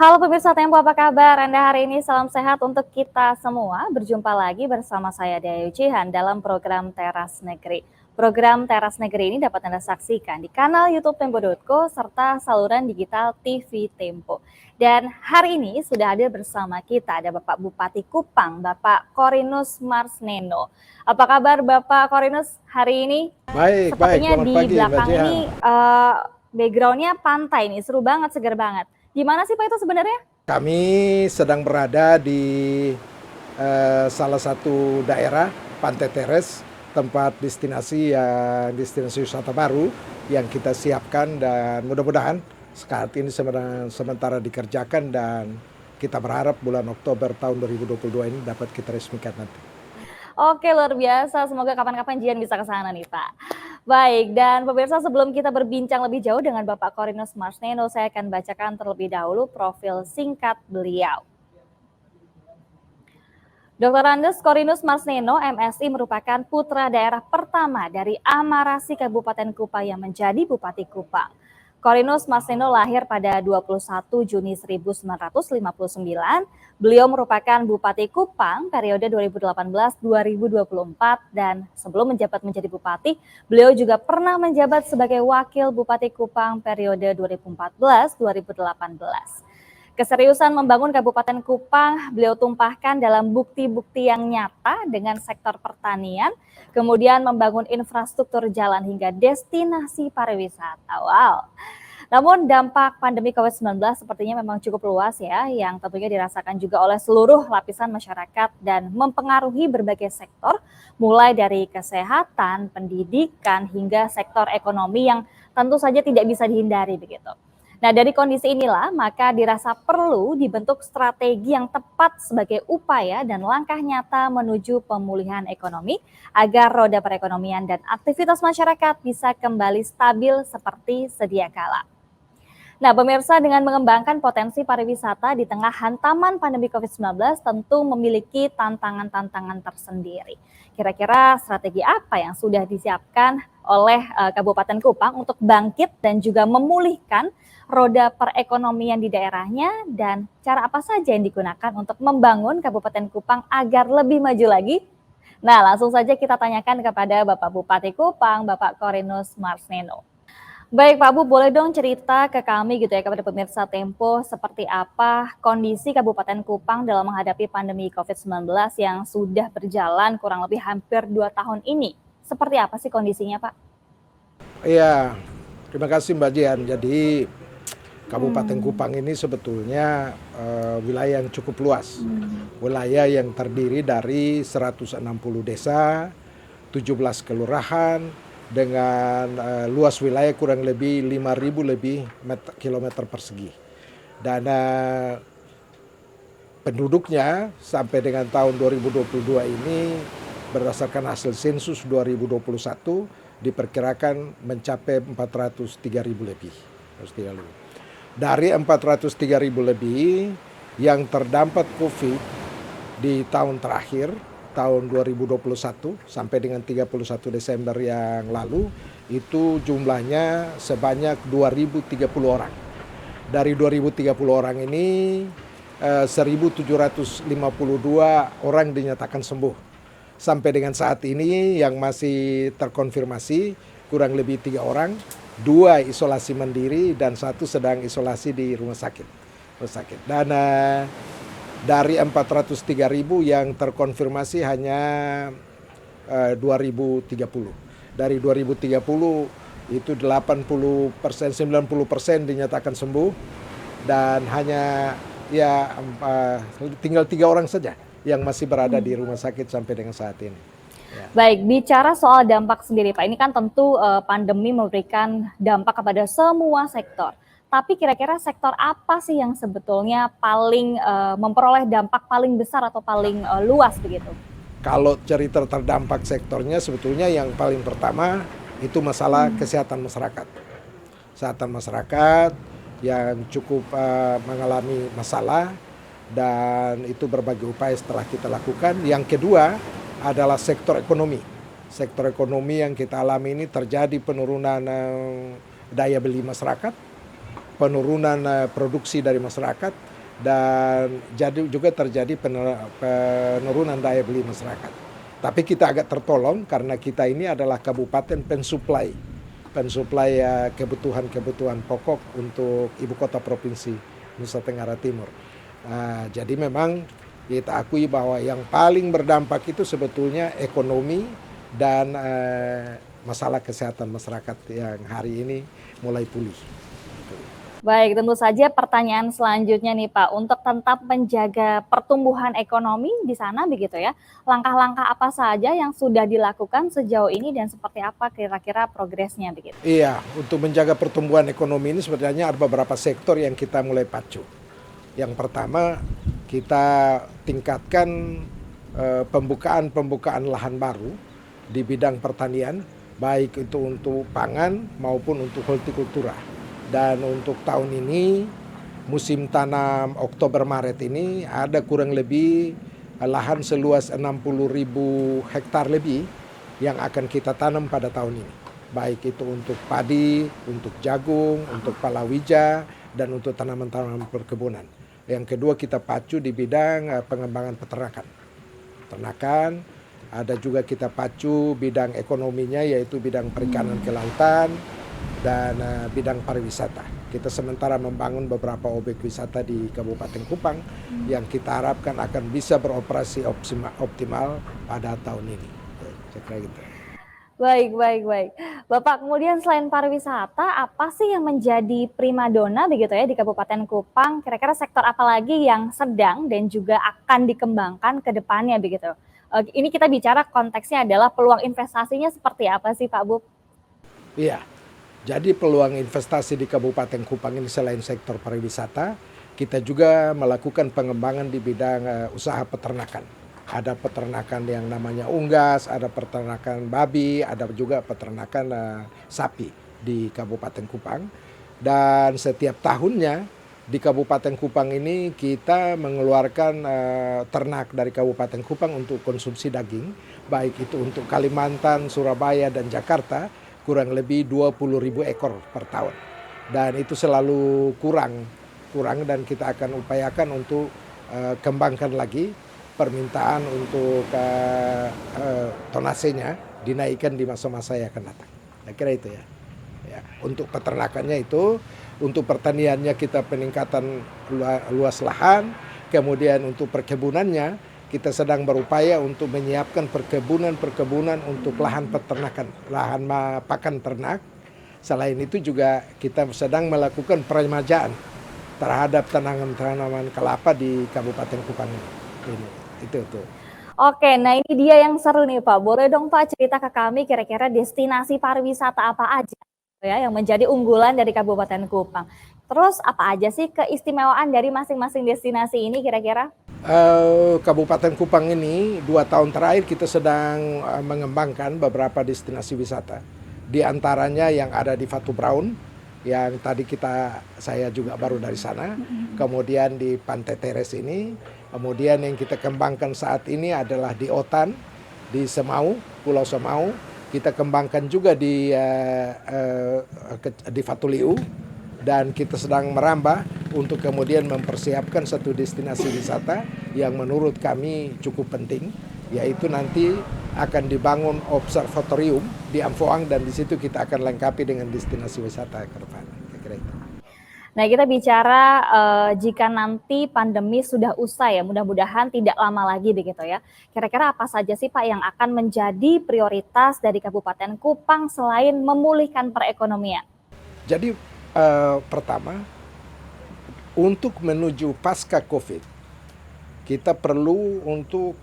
Halo pemirsa Tempo, apa kabar Anda hari ini? Salam sehat untuk kita semua. Berjumpa lagi bersama saya Dea Yujihan dalam program Teras Negeri. Program Teras Negeri ini dapat Anda saksikan di kanal YouTube Tempo.co serta saluran digital TV Tempo. Dan hari ini sudah hadir bersama kita ada Bapak Bupati Kupang, Bapak Korinus Marsneno. Apa kabar Bapak Korinus hari ini? Baik, Sepertinya selamat di pagi Mbak belakang Jihan. ini backgroundnya pantai nih, seru banget, segar banget. Gimana sih Pak itu sebenarnya? Kami sedang berada di salah satu daerah Pantai Teres, tempat destinasi wisata baru yang kita siapkan dan mudah-mudahan saat ini sementara dikerjakan dan kita berharap bulan Oktober tahun 2022 ini dapat kita resmikan nanti. Oke, luar biasa. Semoga kapan-kapan Jian bisa ke sana nih, Pak. Baik, dan pemirsa sebelum kita berbincang lebih jauh dengan Bapak Korinus Marsneno, saya akan bacakan terlebih dahulu profil singkat beliau. Dr. Andes Korinus Marsneno, MSI, merupakan putra daerah pertama dari Amarasi Kabupaten Kupang yang menjadi Bupati Kupang. Korinus Marsneno lahir pada 21 Juni 1959. Beliau merupakan Bupati Kupang periode 2018-2024 dan sebelum menjabat menjadi bupati, beliau juga pernah menjabat sebagai Wakil Bupati Kupang periode 2014-2018. Keseriusan membangun Kabupaten Kupang beliau tumpahkan dalam bukti-bukti yang nyata dengan sektor pertanian, kemudian membangun infrastruktur jalan hingga destinasi pariwisata. Wow. Namun dampak pandemi COVID-19 sepertinya memang cukup luas ya, yang tentunya dirasakan juga oleh seluruh lapisan masyarakat dan mempengaruhi berbagai sektor, mulai dari kesehatan, pendidikan, hingga sektor ekonomi yang tentu saja tidak bisa dihindari begitu. Nah, dari kondisi inilah maka dirasa perlu dibentuk strategi yang tepat sebagai upaya dan langkah nyata menuju pemulihan ekonomi agar roda perekonomian dan aktivitas masyarakat bisa kembali stabil seperti sedia kala. Nah, pemirsa, dengan mengembangkan potensi pariwisata di tengah hantaman pandemi COVID-19 tentu memiliki tantangan-tantangan tersendiri. Kira-kira strategi apa yang sudah disiapkan oleh Kabupaten Kupang untuk bangkit dan juga memulihkan roda perekonomian di daerahnya, dan cara apa saja yang digunakan untuk membangun Kabupaten Kupang agar lebih maju lagi? Nah, langsung saja kita tanyakan kepada Bapak Bupati Kupang, Bapak Korinus Marsneno. Baik Pak Bu, boleh dong cerita ke kami gitu ya, kepada pemirsa Tempo, seperti apa kondisi Kabupaten Kupang dalam menghadapi pandemi COVID-19 yang sudah berjalan kurang lebih hampir 2 tahun ini. Seperti apa sih kondisinya Pak? Iya, terima kasih Mbak Jihan. Jadi Kabupaten Kupang ini sebetulnya wilayah yang cukup luas. Wilayah yang terdiri dari 160 desa, 17 kelurahan, dengan luas wilayah kurang lebih 5.000 lebih kilometer persegi. Dan penduduknya sampai dengan tahun 2022 ini berdasarkan hasil sensus 2021 diperkirakan mencapai 403.000 lebih. Dari 403.000 lebih yang terdampak COVID di tahun terakhir, tahun 2021 sampai dengan 31 Desember yang lalu, itu jumlahnya sebanyak 2.030 orang. Dari 2.030 orang ini 1.752 orang dinyatakan sembuh. Sampai dengan saat ini yang masih terkonfirmasi kurang lebih 3 orang, 2 isolasi mandiri dan 1 sedang isolasi di rumah sakit. Dan dari 403.000 yang terkonfirmasi hanya 2.030. Dari 2.030 itu 80%, 90% dinyatakan sembuh dan hanya tinggal 3 orang saja yang masih berada di rumah sakit sampai dengan saat ini. Ya. Baik, bicara soal dampak sendiri Pak, ini kan tentu pandemi memberikan dampak kepada semua sektor. Tapi kira-kira sektor apa sih yang sebetulnya paling memperoleh dampak paling besar atau paling luas begitu? Kalau cerita terdampak sektornya sebetulnya yang paling pertama itu masalah kesehatan masyarakat. Kesehatan masyarakat yang cukup mengalami masalah dan itu berbagai upaya setelah kita lakukan. Yang kedua adalah sektor ekonomi. Sektor ekonomi yang kita alami ini terjadi penurunan daya beli masyarakat, penurunan produksi dari masyarakat, dan jadi juga terjadi penurunan daya beli masyarakat. Tapi kita agak tertolong karena kita ini adalah kabupaten pensuplai kebutuhan-kebutuhan pokok untuk ibu kota provinsi Nusa Tenggara Timur. Jadi memang kita akui bahwa yang paling berdampak itu sebetulnya ekonomi dan masalah kesehatan masyarakat yang hari ini mulai pulih. Baik, tentu saja pertanyaan selanjutnya nih Pak, untuk tetap menjaga pertumbuhan ekonomi di sana begitu ya, langkah-langkah apa saja yang sudah dilakukan sejauh ini dan seperti apa kira-kira progresnya begitu? Iya, untuk menjaga pertumbuhan ekonomi ini sebenarnya ada beberapa sektor yang kita mulai pacu. Yang pertama, kita tingkatkan pembukaan lahan baru di bidang pertanian, baik itu untuk pangan maupun untuk hortikultura. Dan untuk tahun ini, musim tanam Oktober-Maret ini ada kurang lebih lahan seluas 60.000 hektar lebih yang akan kita tanam pada tahun ini. Baik itu untuk padi, untuk jagung, untuk palawija, dan untuk tanaman-tanaman perkebunan. Yang kedua kita pacu di bidang pengembangan peternakan. Ada juga kita pacu bidang ekonominya yaitu bidang perikanan kelautan, dan bidang pariwisata. Kita sementara membangun beberapa objek wisata di Kabupaten Kupang yang kita harapkan akan bisa beroperasi optimal pada tahun ini. Saya kira gitu. Baik. Bapak, kemudian selain pariwisata, apa sih yang menjadi primadona begitu ya di Kabupaten Kupang? Kira-kira sektor apa lagi yang sedang dan juga akan dikembangkan ke depannya begitu? Ini kita bicara konteksnya adalah peluang investasinya seperti apa sih Pak Bu? Iya. Jadi peluang investasi di Kabupaten Kupang ini selain sektor pariwisata, kita juga melakukan pengembangan di bidang usaha peternakan. Ada peternakan yang namanya unggas, ada peternakan babi, ada juga peternakan sapi di Kabupaten Kupang. Dan setiap tahunnya di Kabupaten Kupang ini kita mengeluarkan ternak dari Kabupaten Kupang untuk konsumsi daging, baik itu untuk Kalimantan, Surabaya, dan Jakarta, kurang lebih 20.000 ekor per tahun. Dan itu selalu kurang dan kita akan upayakan untuk kembangkan lagi permintaan untuk tonasenya dinaikkan di masa-masa yang akan datang. Saya kira itu ya. Untuk peternakannya itu, untuk pertaniannya kita peningkatan luas lahan, kemudian untuk perkebunannya kita sedang berupaya untuk menyiapkan perkebunan untuk lahan peternakan, lahan pakan ternak. Selain itu juga kita sedang melakukan peremajaan terhadap tanaman kelapa di Kabupaten Kupang ini. Itu. Oke, nah ini dia yang seru nih Pak. Boleh dong Pak cerita ke kami kira-kira destinasi pariwisata apa aja ya yang menjadi unggulan dari Kabupaten Kupang. Terus apa aja sih keistimewaan dari masing-masing destinasi ini kira-kira? Kabupaten Kupang ini 2 tahun terakhir kita sedang mengembangkan beberapa destinasi wisata. Di antaranya yang ada di Fatu Brown, yang tadi saya juga baru dari sana. Kemudian di Pantai Teres ini. Kemudian yang kita kembangkan saat ini adalah di Otan, di Semau, Pulau Semau. Kita kembangkan juga di Fatu Liu. Dan kita sedang merambah untuk kemudian mempersiapkan satu destinasi wisata yang menurut kami cukup penting, yaitu nanti akan dibangun observatorium di Amphoang dan di situ kita akan lengkapi dengan destinasi wisata ke depan. Nah, kita bicara jika nanti pandemi sudah usai ya, mudah-mudahan tidak lama lagi begitu ya. Kira-kira apa saja sih Pak yang akan menjadi prioritas dari Kabupaten Kupang selain memulihkan perekonomian? Jadi pertama, untuk menuju pasca COVID, kita perlu untuk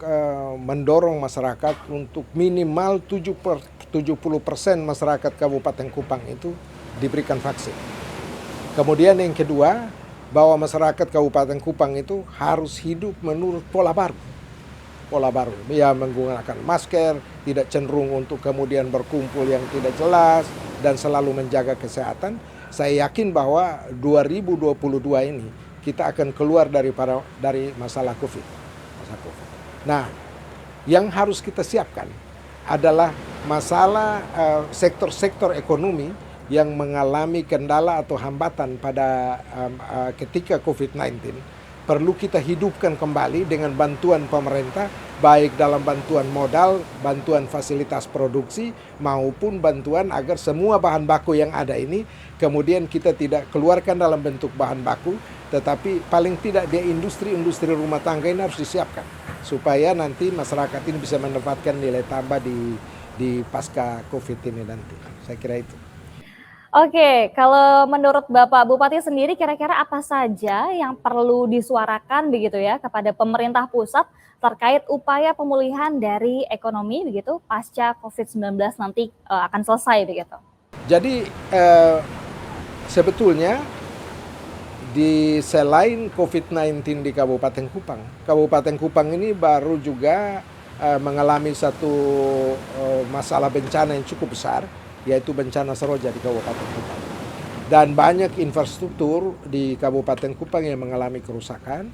mendorong masyarakat untuk minimal 70% masyarakat Kabupaten Kupang itu diberikan vaksin. Kemudian yang kedua, bahwa masyarakat Kabupaten Kupang itu harus hidup menurut pola baru. Ya, menggunakan masker, tidak cenderung untuk kemudian berkumpul yang tidak jelas, dan selalu menjaga kesehatan. Saya yakin bahwa 2022 ini kita akan keluar dari masalah COVID. Nah, yang harus kita siapkan adalah masalah sektor-sektor ekonomi yang mengalami kendala atau hambatan pada ketika COVID-19. perlu kita hidupkan kembali dengan bantuan pemerintah, baik dalam bantuan modal, bantuan fasilitas produksi, maupun bantuan agar semua bahan baku yang ada ini kemudian kita tidak keluarkan dalam bentuk bahan baku, tetapi paling tidak di industri-industri rumah tangga ini harus disiapkan supaya nanti masyarakat ini bisa mendapatkan nilai tambah di pasca COVID ini nanti. Saya kira itu. Oke, kalau menurut Bapak Bupati sendiri kira-kira apa saja yang perlu disuarakan begitu ya kepada pemerintah pusat terkait upaya pemulihan dari ekonomi begitu pasca COVID-19 nanti akan selesai begitu? Jadi sebetulnya selain COVID-19 di Kabupaten Kupang ini baru juga mengalami satu masalah bencana yang cukup besar, yaitu bencana Seroja di Kabupaten Kupang. Dan banyak infrastruktur di Kabupaten Kupang yang mengalami kerusakan,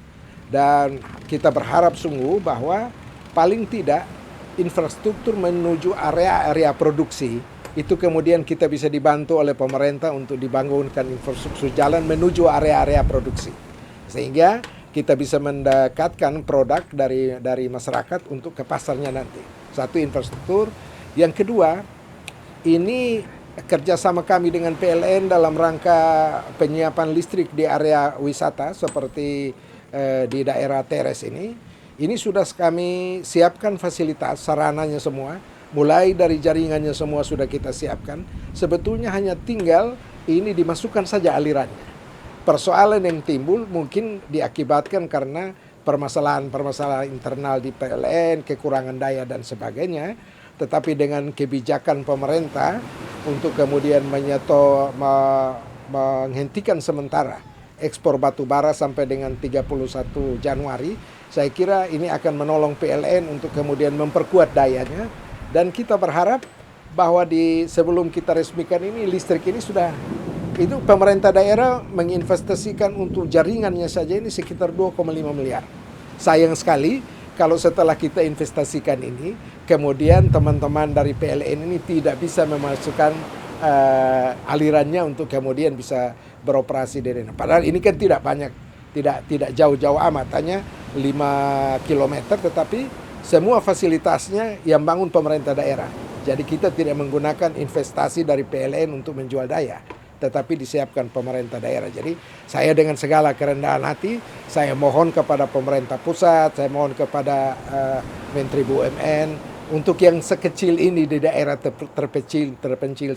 dan kita berharap sungguh bahwa paling tidak infrastruktur menuju area-area produksi itu kemudian kita bisa dibantu oleh pemerintah untuk dibangunkan infrastruktur jalan menuju area-area produksi. Sehingga kita bisa mendekatkan produk dari masyarakat untuk ke pasarnya nanti. Satu, infrastruktur. Yang kedua, ini kerjasama kami dengan PLN dalam rangka penyiapan listrik di area wisata seperti di daerah Teres ini sudah kami siapkan fasilitas sarananya semua, mulai dari jaringannya semua sudah kita siapkan. Sebetulnya hanya tinggal ini dimasukkan saja alirannya. Persoalan yang timbul mungkin diakibatkan karena permasalahan internal di PLN, kekurangan daya dan sebagainya. Tetapi dengan kebijakan pemerintah untuk kemudian menghentikan sementara ekspor batu bara sampai dengan 31 Januari, saya kira ini akan menolong PLN untuk kemudian memperkuat dayanya. Dan kita berharap bahwa sebelum kita resmikan ini, listrik ini sudah, itu pemerintah daerah menginvestasikan untuk jaringannya saja ini sekitar 2,5 miliar. Sayang sekali kalau setelah kita investasikan ini, kemudian teman-teman dari PLN ini tidak bisa memasukkan alirannya untuk kemudian bisa beroperasi di sana. Padahal ini kan tidak banyak, tidak jauh-jauh amat, hanya 5 km, tetapi semua fasilitasnya yang bangun pemerintah daerah. Jadi kita tidak menggunakan investasi dari PLN untuk menjual daya, tetapi disiapkan pemerintah daerah. Jadi saya dengan segala kerendahan hati, saya mohon kepada pemerintah pusat, saya mohon kepada Menteri BUMN, untuk yang sekecil ini di daerah terpencil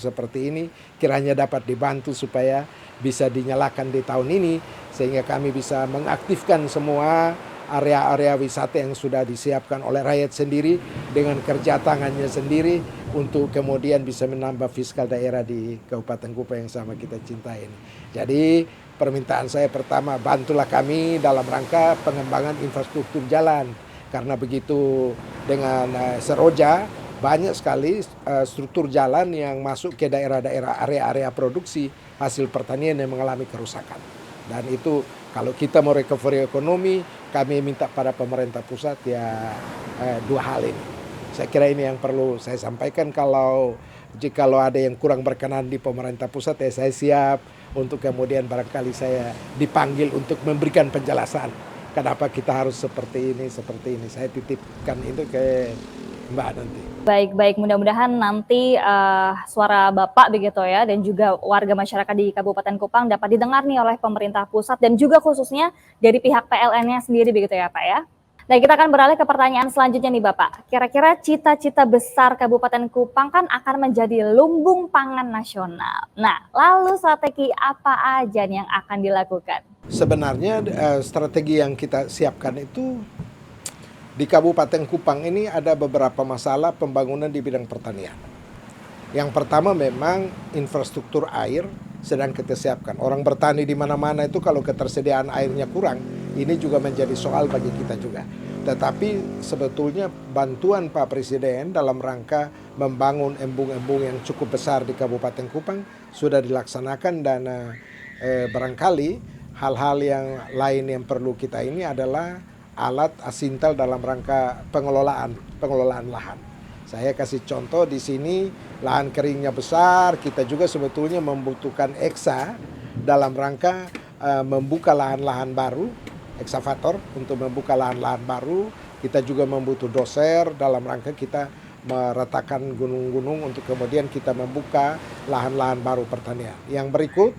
seperti ini, kiranya dapat dibantu supaya bisa dinyalakan di tahun ini, sehingga kami bisa mengaktifkan semua area-area wisata yang sudah disiapkan oleh rakyat sendiri dengan kerja tangannya sendiri untuk kemudian bisa menambah fiskal daerah di Kabupaten Kupang yang sama kita cintai ini. Jadi permintaan saya pertama, bantulah kami dalam rangka pengembangan infrastruktur jalan, karena begitu dengan Seroja banyak sekali struktur jalan yang masuk ke daerah-daerah area-area produksi hasil pertanian yang mengalami kerusakan. Dan itu kalau kita mau recovery ekonomi, kami minta pada pemerintah pusat ya dua hal ini. Saya kira ini yang perlu saya sampaikan. Jikalau ada yang kurang berkenan di pemerintah pusat, ya saya siap untuk kemudian barangkali saya dipanggil untuk memberikan penjelasan. Kenapa kita harus seperti ini. Saya titipkan itu ke Mbak nanti. Baik, mudah-mudahan nanti suara Bapak begitu ya, dan juga warga masyarakat di Kabupaten Kupang dapat didengar nih oleh pemerintah pusat dan juga khususnya dari pihak PLN-nya sendiri begitu ya Pak ya. Nah, kita akan beralih ke pertanyaan selanjutnya nih Bapak. Kira-kira cita-cita besar Kabupaten Kupang kan akan menjadi lumbung pangan nasional. Nah, lalu strategi apa aja nih yang akan dilakukan? Sebenarnya strategi yang kita siapkan itu di Kabupaten Kupang ini ada beberapa masalah pembangunan di bidang pertanian. Yang pertama memang infrastruktur air sedang kita siapkan. Orang bertani di mana-mana itu kalau ketersediaan airnya kurang, ini juga menjadi soal bagi kita juga. Tetapi sebetulnya bantuan Pak Presiden dalam rangka membangun embung-embung yang cukup besar di Kabupaten Kupang sudah dilaksanakan, dan barangkali hal-hal yang lain yang perlu kita ini adalah alat asintal dalam rangka pengelolaan lahan. Saya kasih contoh di sini, lahan keringnya besar, kita juga sebetulnya membutuhkan EXA dalam rangka membuka lahan-lahan baru eksavator untuk membuka lahan-lahan baru. Kita juga membutuh doser dalam rangka kita meratakan gunung-gunung untuk kemudian kita membuka lahan-lahan baru pertanian. Yang berikut,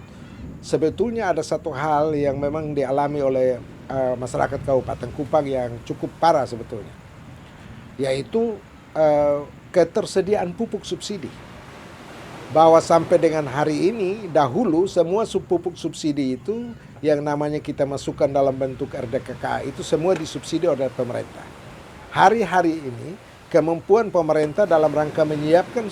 sebetulnya ada satu hal yang memang dialami oleh masyarakat Kabupaten Kupang yang cukup parah sebetulnya, yaitu ketersediaan pupuk subsidi. Bahwa sampai dengan hari ini, dahulu semua pupuk subsidi itu yang namanya kita masukkan dalam bentuk RDKK itu semua disubsidi oleh pemerintah. Hari-hari ini kemampuan pemerintah dalam rangka menyiapkan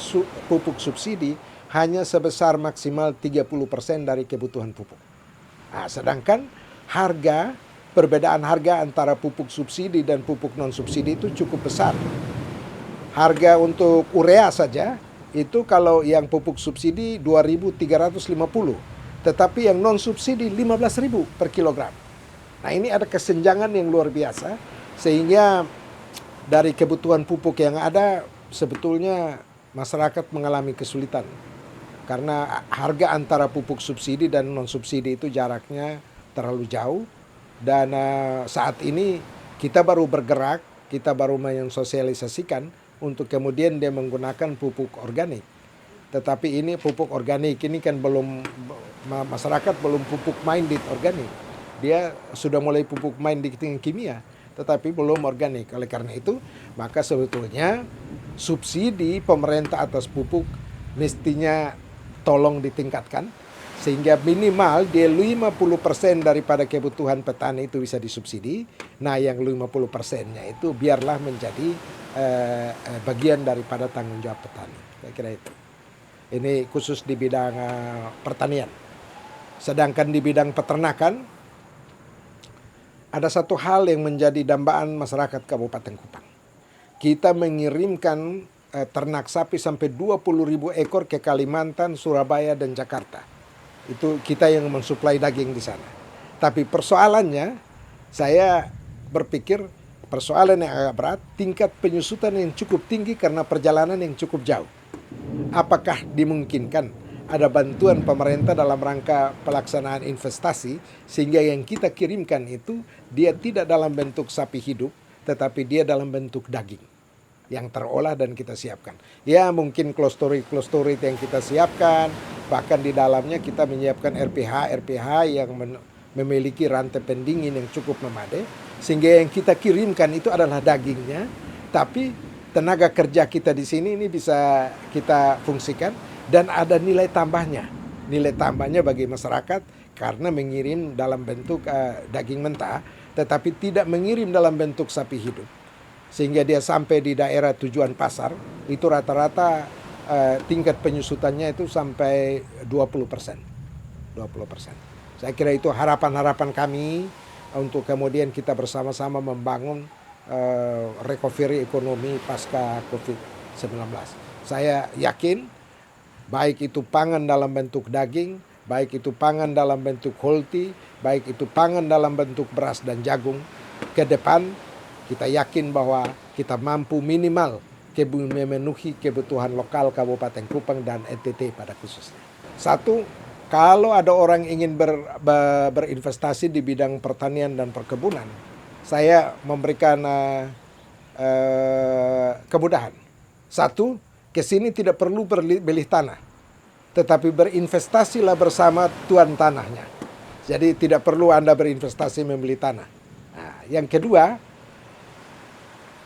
pupuk subsidi hanya sebesar maksimal 30% dari kebutuhan pupuk. Nah, sedangkan perbedaan harga antara pupuk subsidi dan pupuk non subsidi itu cukup besar. Harga untuk urea saja itu kalau yang pupuk subsidi 2.350, tetapi yang non subsidi 15.000 per kilogram. Nah, ini ada kesenjangan yang luar biasa, sehingga dari kebutuhan pupuk yang ada sebetulnya masyarakat mengalami kesulitan. Karena harga antara pupuk subsidi dan non subsidi itu jaraknya terlalu jauh. Dan saat ini kita baru bergerak, kita baru mensosialisasikan untuk kemudian dia menggunakan pupuk organik. Tetapi ini pupuk organik ini kan masyarakat belum pupuk minded organik. Dia sudah mulai pupuk minded kimia, tetapi belum organik. Oleh karena itu, maka sebetulnya subsidi pemerintah atas pupuk mestinya tolong ditingkatkan, sehingga minimal dia 50% daripada kebutuhan petani itu bisa disubsidi. Nah, yang 50%-nya itu biarlah menjadi bagian daripada tanggung jawab petani. Saya kira itu. Ini khusus di bidang pertanian. Sedangkan di bidang peternakan, ada satu hal yang menjadi dambaan masyarakat Kabupaten Kupang. Kita mengirimkan ternak sapi sampai 20.000 ekor ke Kalimantan, Surabaya, dan Jakarta. Itu kita yang mensuplai daging di sana. Tapi persoalannya, saya berpikir persoalan yang agak berat, tingkat penyusutan yang cukup tinggi karena perjalanan yang cukup jauh. Apakah dimungkinkan ada bantuan pemerintah dalam rangka pelaksanaan investasi sehingga yang kita kirimkan itu dia tidak dalam bentuk sapi hidup, tetapi dia dalam bentuk daging yang terolah dan kita siapkan. Ya, mungkin klosterit yang kita siapkan, bahkan di dalamnya kita menyiapkan RPH yang memiliki rantai pendingin yang cukup memadai, sehingga yang kita kirimkan itu adalah dagingnya, tapi tenaga kerja kita di sini ini bisa kita fungsikan dan ada nilai tambahnya bagi masyarakat karena mengirim dalam bentuk daging mentah, tetapi tidak mengirim dalam bentuk sapi hidup. Sehingga dia sampai di daerah tujuan pasar, itu rata-rata tingkat penyusutannya itu sampai 20%. Saya kira itu harapan-harapan kami untuk kemudian kita bersama-sama membangun recovery ekonomi pasca COVID-19. Saya yakin, baik itu pangan dalam bentuk daging, baik itu pangan dalam bentuk holti, baik itu pangan dalam bentuk beras dan jagung, ke depan kita yakin bahwa kita mampu minimal memenuhi kebutuhan lokal Kabupaten Kupang dan NTT pada khususnya. Satu, kalau ada orang ingin berinvestasi di bidang pertanian dan perkebunan, saya memberikan kemudahan. Satu, ke sini tidak perlu beli tanah, tetapi berinvestasilah bersama tuan tanahnya. Jadi tidak perlu Anda berinvestasi membeli tanah. Nah, yang kedua,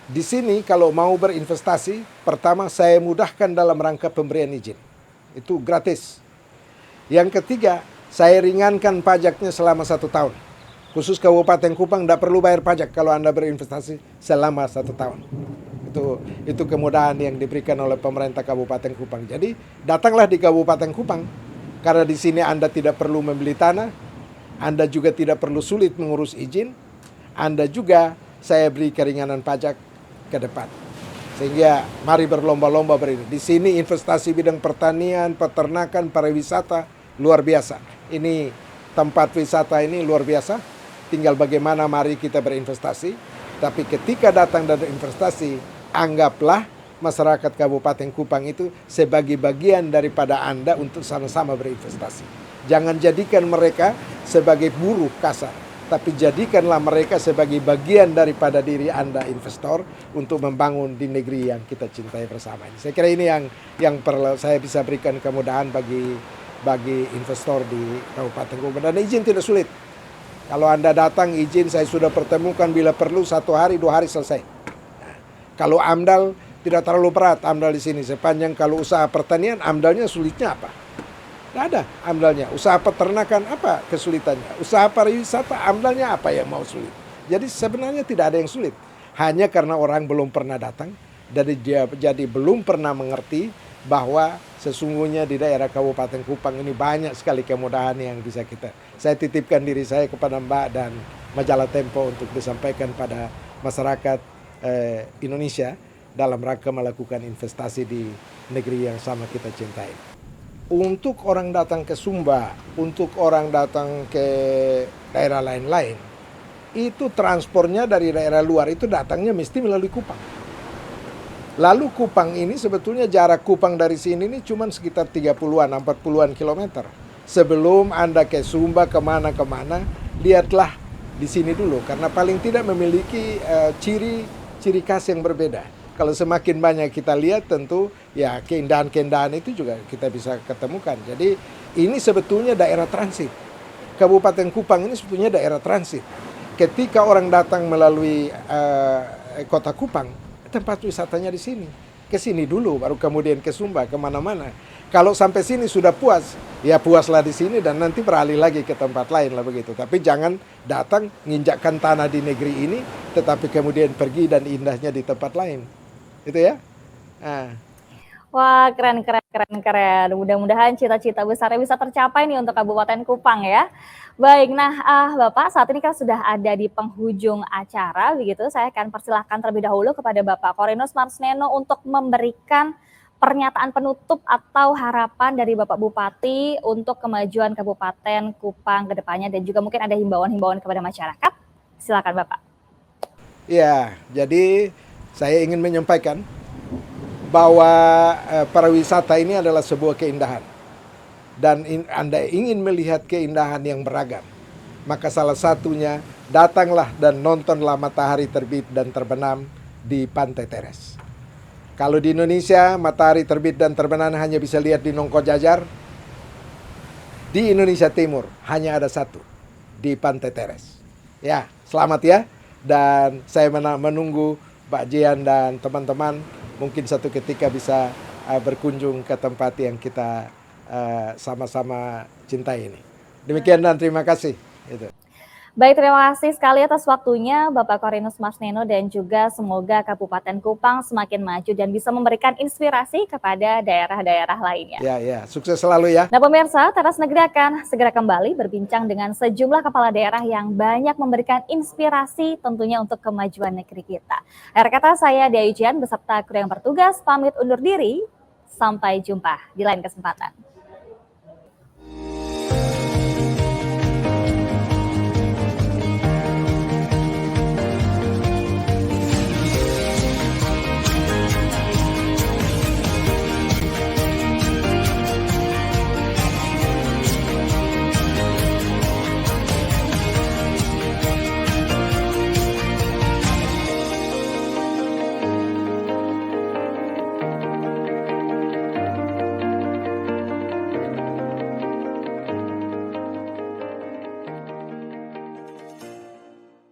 di sini kalau mau berinvestasi, pertama saya mudahkan dalam rangka pemberian izin. Itu gratis. Yang ketiga, saya ringankan pajaknya selama 1 tahun. Khusus Kabupaten Kupang tidak perlu bayar pajak kalau Anda berinvestasi selama 1 tahun. Itu kemudahan yang diberikan oleh pemerintah Kabupaten Kupang. Jadi datanglah di Kabupaten Kupang, karena di sini Anda tidak perlu membeli tanah, Anda juga tidak perlu sulit mengurus izin, Anda juga saya beri keringanan pajak ke depan. Sehingga mari berlomba-lomba berini. Di sini investasi bidang pertanian, peternakan, pariwisata luar biasa. Ini tempat wisata ini luar biasa. Tinggal bagaimana mari kita berinvestasi. Tapi ketika datang dari investasi, anggaplah masyarakat Kabupaten Kupang itu sebagai bagian daripada Anda untuk sama-sama berinvestasi. Jangan jadikan mereka sebagai buruh kasar, tapi jadikanlah mereka sebagai bagian daripada diri Anda investor untuk membangun di negeri yang kita cintai bersama ini. Saya kira ini yang perlu saya bisa berikan kemudahan bagi investor di Kabupaten Kupang. Dan izin tidak sulit. Kalau Anda datang izin saya sudah pertemukan bila perlu 1 hari 2 hari selesai. Nah, kalau AMDAL tidak terlalu berat AMDAL di sini, sepanjang kalau usaha pertanian AMDALnya sulitnya apa? Tidak ada AMDALnya. Usaha peternakan apa kesulitannya? Usaha pariwisata AMDALnya apa yang mau sulit? Jadi sebenarnya tidak ada yang sulit. Hanya karena orang belum pernah datang, jadi belum pernah mengerti bahwa sesungguhnya di daerah Kabupaten Kupang ini banyak sekali kemudahan yang bisa saya titipkan diri saya kepada Mbak dan majalah Tempo untuk disampaikan pada masyarakat Indonesia dalam rangka melakukan investasi di negeri yang sama kita cintai. Untuk orang datang ke Sumba, untuk orang datang ke daerah lain-lain, itu transportnya dari daerah luar itu datangnya mesti melalui Kupang. Lalu Kupang ini sebetulnya jarak Kupang dari sini ini cuma sekitar 30-an, 40-an kilometer. Sebelum Anda ke Sumba kemana-kemana, lihatlah di sini dulu. Karena paling tidak memiliki ciri khas yang berbeda. Kalau semakin banyak kita lihat tentu ya keindahan-keindahan itu juga kita bisa ketemukan. Jadi ini sebetulnya daerah transit. Kabupaten Kupang ini sebetulnya daerah transit. Ketika orang datang melalui kota Kupang, tempat wisatanya di sini. Ke sini dulu, baru kemudian ke Sumba, kemana-mana. Kalau sampai sini sudah puas, ya puaslah di sini dan nanti beralih lagi ke tempat lain lah begitu. Tapi jangan datang menginjakkan tanah di negeri ini, tetapi kemudian pergi dan indahnya di tempat lain. Itu ya. Nah. Wah, keren. Mudah-mudahan cita-cita besarnya bisa tercapai nih untuk Kabupaten Kupang ya. Baik, nah Bapak saat ini kan sudah ada di penghujung acara, begitu. Saya akan persilahkan terlebih dahulu kepada Bapak Korinus Marsneno untuk memberikan pernyataan penutup atau harapan dari Bapak Bupati untuk kemajuan Kabupaten Kupang ke depannya dan juga mungkin ada himbauan-himbauan kepada masyarakat. Silakan Bapak. Ya, jadi saya ingin menyampaikan bahwa pariwisata ini adalah sebuah keindahan. Dan Anda ingin melihat keindahan yang beragam, maka salah satunya datanglah dan nontonlah matahari terbit dan terbenam di Pantai Teres. Kalau di Indonesia matahari terbit dan terbenam hanya bisa lihat di Nongko Jajar, di Indonesia Timur hanya ada satu, di Pantai Teres. Ya, selamat ya. Dan saya menunggu Pak Jian dan teman-teman mungkin satu ketika bisa berkunjung ke tempat yang kita sama-sama cintai ini. Demikian dan terima kasih. Gitu. Baik, terima kasih sekali atas waktunya Bapak Korinus Marsneno dan juga semoga Kabupaten Kupang semakin maju dan bisa memberikan inspirasi kepada daerah-daerah lainnya. Ya, sukses selalu ya. Nah pemirsa, Teras Negeri akan segera kembali berbincang dengan sejumlah kepala daerah yang banyak memberikan inspirasi tentunya untuk kemajuan negeri kita. Akhir kata saya Dea Yujian beserta kru yang bertugas pamit undur diri. Sampai jumpa di lain kesempatan.